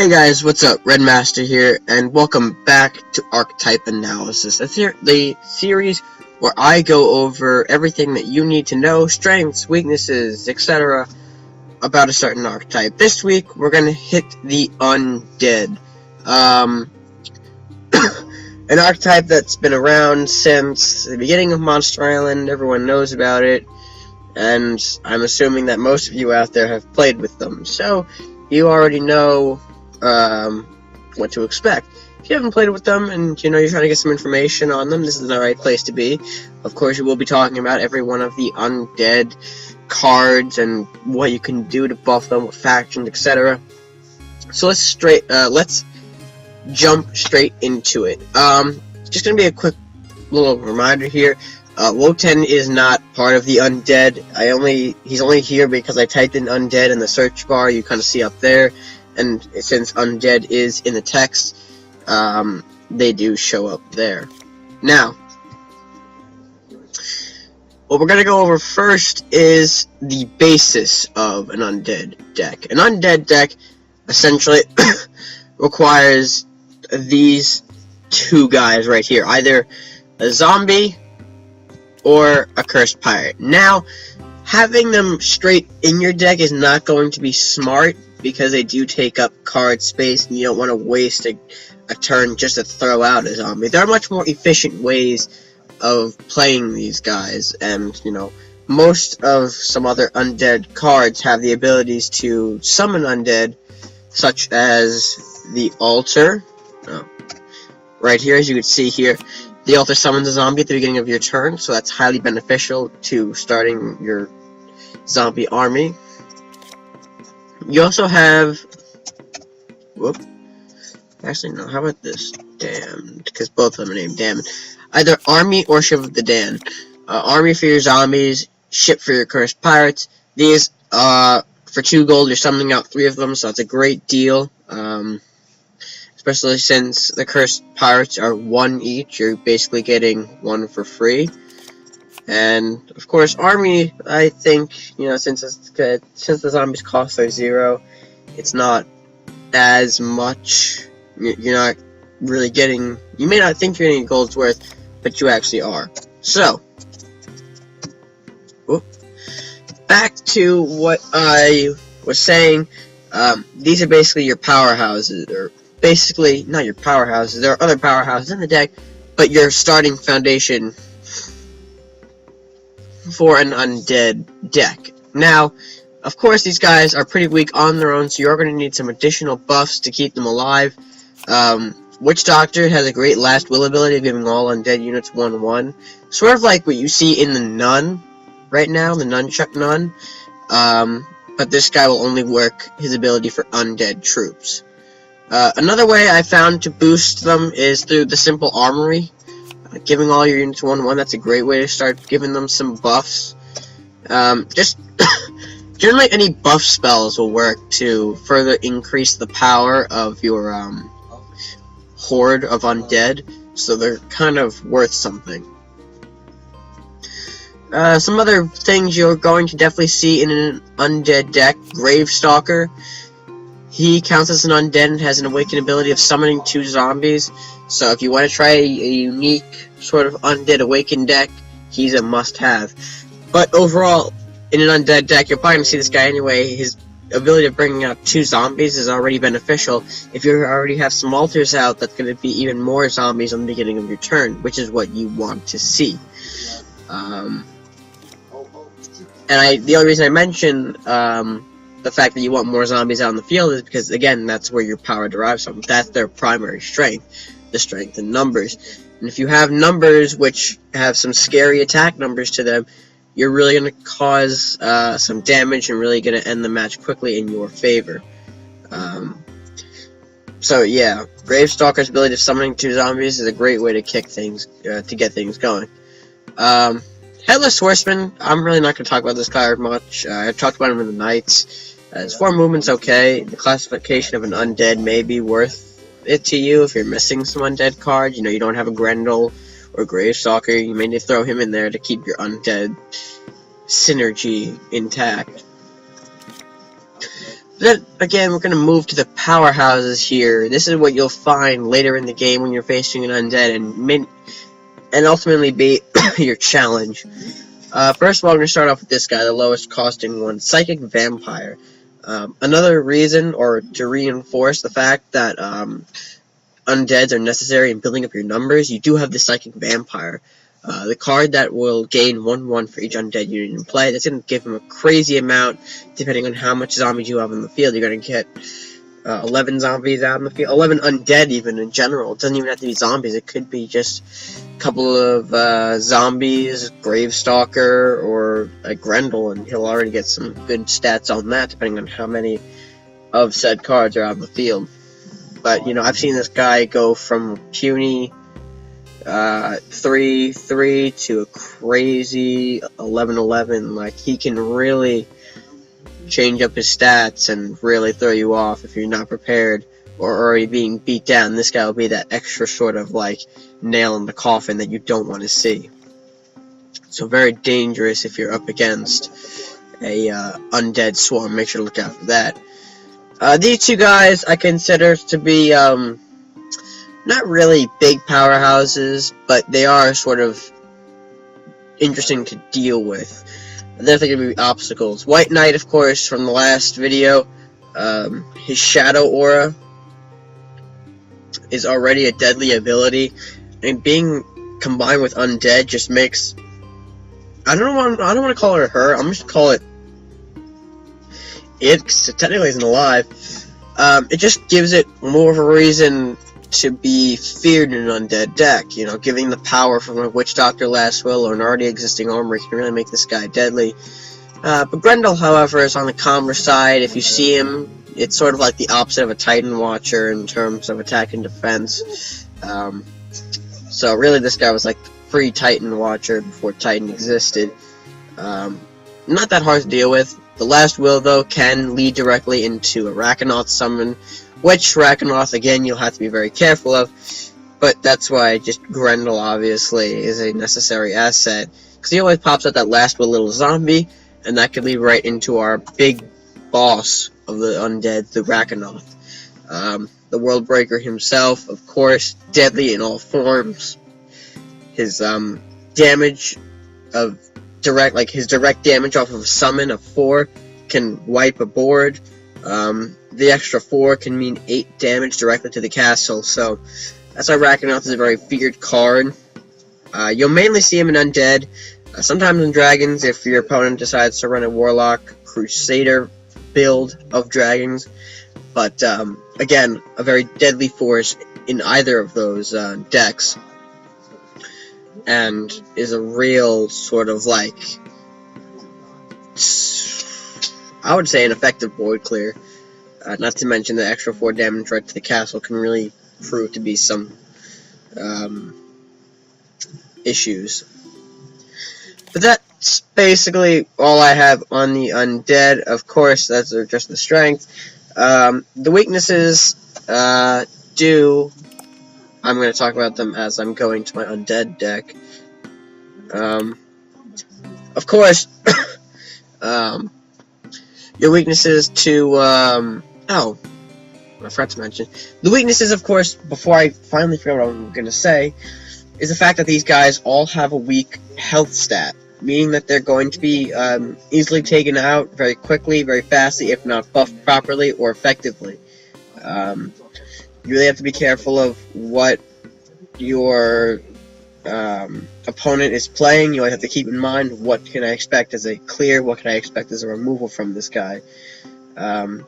Hey guys, what's up? Redmaster here, and welcome back to Archetype Analysis. That's the series where I go over everything that you need to know, strengths, weaknesses, etc. about a certain archetype. This week, we're going to hit the Undead. An archetype that's been around since the beginning of Monster Island. Everyone knows about it, and I'm assuming that most of you out there have played with them. So, you already know what to expect. If you haven't played with them and you're trying to get some information on them, this is the right place to be. Of course, we will be talking about every one of the undead cards and what you can do to buff them with factions, etc. So let's jump straight into it. Just gonna be a quick little reminder here. Wotan is not part of the undead. He's only here because I typed in undead in the search bar. You kind of see up there. And since undead is in the text, they do show up there. Now, what we're going to go over first is the basis of an undead deck. An undead deck essentially requires these two guys right here, either a zombie or a cursed pirate. Now, having them straight in your deck is not going to be smart, because they do take up card space, and you don't want to waste a turn just to throw out a zombie. There are much more efficient ways of playing these guys, and, most of some other undead cards have the abilities to summon undead, such as the altar. Right here, as you can see here, the altar summons a zombie at the beginning of your turn, so that's highly beneficial to starting your zombie army. You also have, actually no, how about this, Damned, because both of them are named Damned. Either Army or Ship of the Damned. Army for your zombies, Ship for your cursed pirates. These, for 2 gold, you're summoning out 3 of them, so it's a great deal, especially since the cursed pirates are 1 each, you're basically getting 1 for free. And, of course, Army, I think, since the zombies cost are 0, it's not as much. You're not really getting, you may not think you're getting gold's worth, but you actually are. So, back to what I was saying. These are basically your powerhouses, or basically, not your powerhouses, there are other powerhouses in the deck, but your starting foundation for an undead deck. Now, of course, these guys are pretty weak on their own, so you're going to need some additional buffs to keep them alive. Witch Doctor has a great last will ability of giving all undead units 1/1. Sort of like what you see in the Nun right now, the Nunchuck Nun. But this guy will only work his ability for undead troops. Another way I found to boost them is through the simple armory. Giving all your units 1/1, that's a great way to start giving them some buffs. Just generally any buff spells will work to further increase the power of your horde of undead, so they're kind of worth something. Some other things you're going to definitely see in an undead deck: Gravestalker. He counts as an undead and has an awakened ability of summoning 2 zombies. So if you want to try a unique sort of undead awakened deck, he's a must-have. But overall, in an undead deck, you're probably going to see this guy anyway. His ability of bringing out 2 zombies is already beneficial. If you already have some altars out, that's going to be even more zombies on the beginning of your turn, which is what you want to see. And the only reason I mention the fact that you want more zombies out in the field is because, again, that's where your power derives from. That's their primary strength, the strength in numbers. And if you have numbers which have some scary attack numbers to them, you're really going to cause some damage and really going to end the match quickly in your favor. So yeah, Gravestalker's ability of summoning 2 zombies is a great way to get things going. Headless Horseman, I'm really not going to talk about this card much. I've talked about him in the Knights. His 4 movement's okay. The classification of an undead may be worth it to you if you're missing some undead cards. You don't have a Grendel or Gravestalker. You may need to throw him in there to keep your undead synergy intact. Then again, we're going to move to the powerhouses here. This is what you'll find later in the game when you're facing an undead and ultimately be your challenge. First of all, I'm going to start off with this guy, the lowest costing one, Psychic Vampire. Another reason, or to reinforce the fact that undeads are necessary in building up your numbers, you do have the Psychic Vampire. The card that will gain 1/1 for each undead unit in play. That's going to give him a crazy amount, depending on how much zombies you have in the field. You're going to get 11 zombies out in the field, 11 undead even in general. It doesn't even have to be zombies. It could be just a couple of zombies, Gravestalker, or a Grendel, and he'll already get some good stats on that, depending on how many of said cards are out in the field. But, you know, I've seen this guy go from puny 3/3 to a crazy 11/11. Like, he can really change up his stats and really throw you off if you're not prepared or already being beat down. This guy will be that extra sort of like nail in the coffin that you don't want to see. So very dangerous if you're up against a undead swarm. Make sure to look out for that. These two guys I consider to be not really big powerhouses, but they are sort of interesting to deal with. They're going to be obstacles. White Knight, of course, from the last video, his Shadow Aura is already a deadly ability, and being combined with Undead just makes... I don't want to call her. I'm just going to call it it, because it technically isn't alive. It just gives it more of a reason to be feared in an undead deck. You know, giving the power from a Witch Doctor Last Will or an already existing armor can really make this guy deadly. But Grendel, however, is on the calmer side. If you see him, it's sort of like the opposite of a Titan Watcher in terms of attack and defense. So really this guy was like the pre-Titan Watcher before Titan existed. Not that hard to deal with. The Last Will, though, can lead directly into a Rakanoth summon, which Rakanoth, again, you'll have to be very careful of, but that's why just Grendel, obviously, is a necessary asset, because he always pops out that Last Will little zombie, and that could lead right into our big boss of the undead, the Rakanoth. The World Breaker himself, of course, deadly in all forms. His damage of his direct damage off of a summon of 4 can wipe a board. The extra 4 can mean 8 damage directly to the castle, so that's why Rakanoth is a very feared card. You'll mainly see him in Undead, sometimes in Dragons if your opponent decides to run a Warlock Crusader build of Dragons, but again, a very deadly force in either of those decks, and is a real sort of like, I would say, an effective board clear. Not to mention the extra 4 damage right to the castle can really prove to be some issues. But that's basically all I have on the Undead. Of course, that's just the strength. The weaknesses I'm going to talk about them as I'm going to my Undead deck. Of course, your weaknesses to, oh, I forgot to mention. The weaknesses, of course, before I finally figure out what I'm going to say, is the fact that these guys all have a weak health stat, meaning that they're going to be easily taken out very quickly, very fastly, if not buffed properly or effectively. You really have to be careful of what your opponent is playing. You always have to keep in mind, what can I expect as a clear, what can I expect as a removal from this guy. And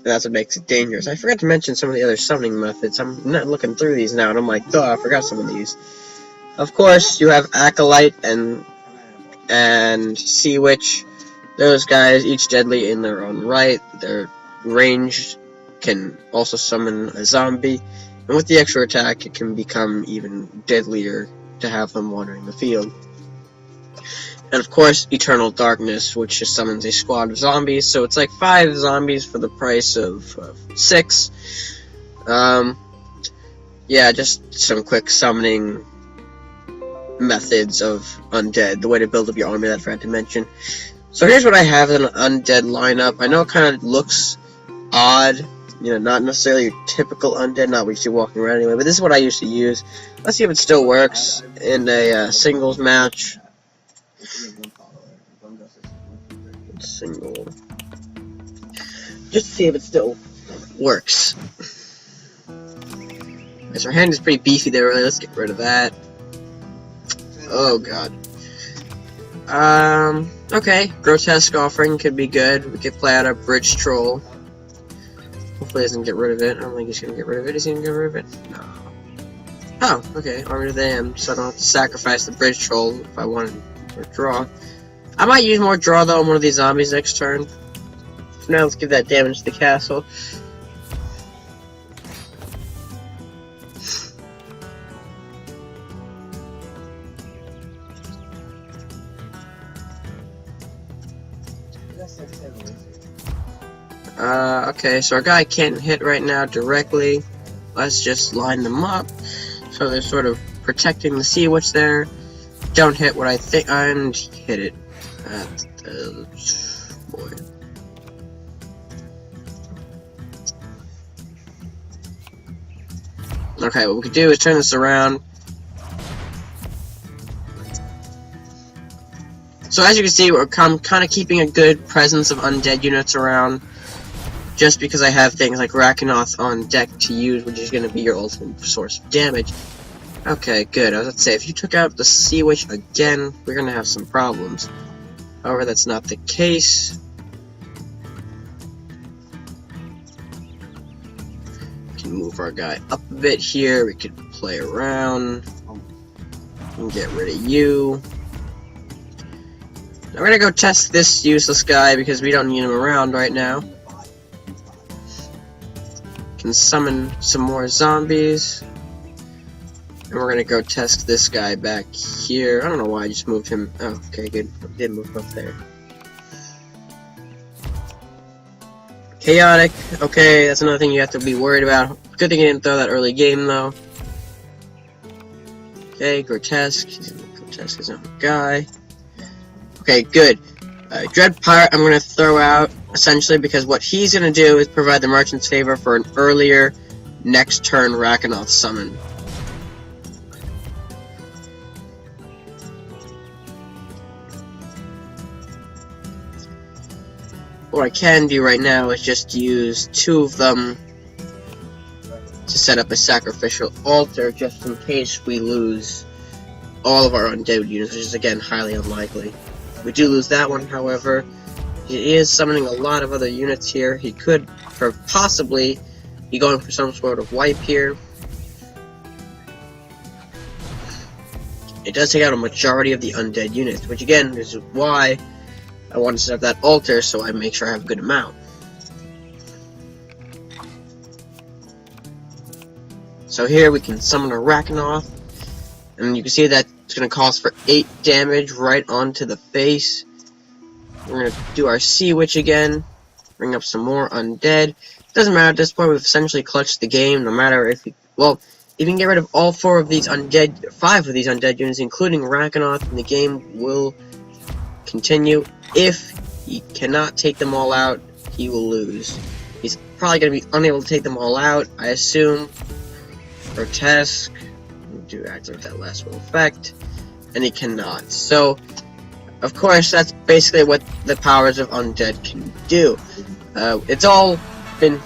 that's what makes it dangerous. I forgot to mention some of the other summoning methods. I'm not looking through these now, and I'm like, duh, I forgot some of these. Of course, you have Acolyte and Sea Witch. Those guys, each deadly in their own right. They're ranged, can also summon a zombie, and with the extra attack, it can become even deadlier to have them wandering the field. And of course, Eternal Darkness, which just summons a squad of zombies, so it's like 5 zombies for the price of 6. Yeah, just some quick summoning methods of Undead, the way to build up your army that I forgot to mention. So here's what I have in an Undead lineup. I know it kind of looks odd. You know, not necessarily your typical undead, not what you see walking around anyway, but this is what I used to use. Let's see if it still works in a singles match. Single. Just to see if it still works. Okay, so our hand is pretty beefy there, really. Let's get rid of that. Oh, God. Okay. Grotesque Offering could be good. We could play out our Bridge Troll. Hopefully he doesn't get rid of it. I don't think he's gonna get rid of it. Is he gonna get rid of it? No. Oh, okay. Army to the Hand, so I don't have to sacrifice the Bridge Troll if I want to draw. I might use more draw, though, on one of these zombies next turn. So now let's give that damage to the castle. Okay, so our guy can't hit right now directly. Let's just line them up. So they're sort of protecting the Sea Witch there. Don't hit what I think, and hit it. Boy. Okay, what we could do is turn this around. So as you can see, we're kind of keeping a good presence of undead units around. Just because I have things like Rakanoth on deck to use, which is going to be your ultimate source of damage. Okay, good. I was about to say, if you took out the Sea Witch again, we're going to have some problems. However, that's not the case. We can move our guy up a bit here. We could play around. And get rid of you. Now we're going to go test this useless guy because we don't need him around right now. Can summon some more zombies. And we're gonna go test this guy back here. I don't know why I just moved him. Oh, okay, good. I did move him up there. Chaotic. Okay, that's another thing you have to be worried about. Good thing you didn't throw that early game, though. Okay, Grotesque. Grotesque is not a guy. Okay, good. Dread Pirate I'm going to throw out, essentially, because what he's going to do is provide the Merchant's Favor for an earlier next turn Rakanoth summon. What I can do right now is just use 2 of them to set up a sacrificial altar, just in case we lose all of our undead units, which is, again, highly unlikely. We do lose that one, however. He is summoning a lot of other units here. He could possibly be going for some sort of wipe here. It does take out a majority of the undead units, which again is why I want to set up that altar so I make sure I have a good amount. So here we can summon a Rakanoth, and you can see that it's going to cost for 8 damage right onto the face. We're going to do our Sea Witch again, bring up some more undead. Doesn't matter at this point, we've essentially clutched the game, no matter if well, if you can get rid of all 4 of these undead, 5 of these undead units, including Rakanoth, and the game will continue. If he cannot take them all out, he will lose. He's probably going to be unable to take them all out, I assume. Grotesque. Do activate that last will effect. And he cannot. So, of course, that's basically what the powers of Undead can do. It's all been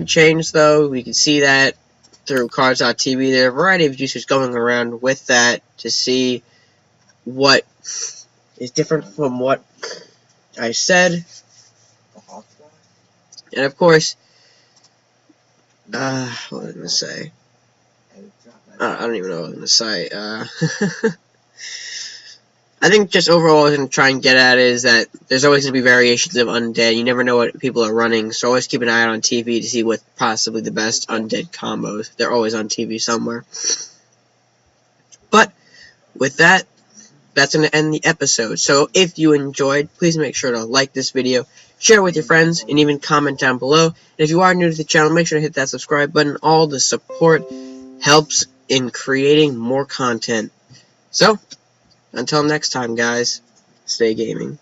changed, though. We can see that through cards.tv. There are a variety of users going around with that to see what is different from what I said. And of course, what was I going to say? I don't even know what I was going to say. I think just overall what I'm going to try and get at is that there's always going to be variations of Undead. You never know what people are running, so always keep an eye out on TV to see what possibly the best Undead combos. They're always on TV somewhere. But, with that, that's going to end the episode. So, if you enjoyed, please make sure to like this video, share it with your friends, and even comment down below. And if you are new to the channel, make sure to hit that subscribe button. All the support helps in creating more content. So, until next time, guys, stay gaming.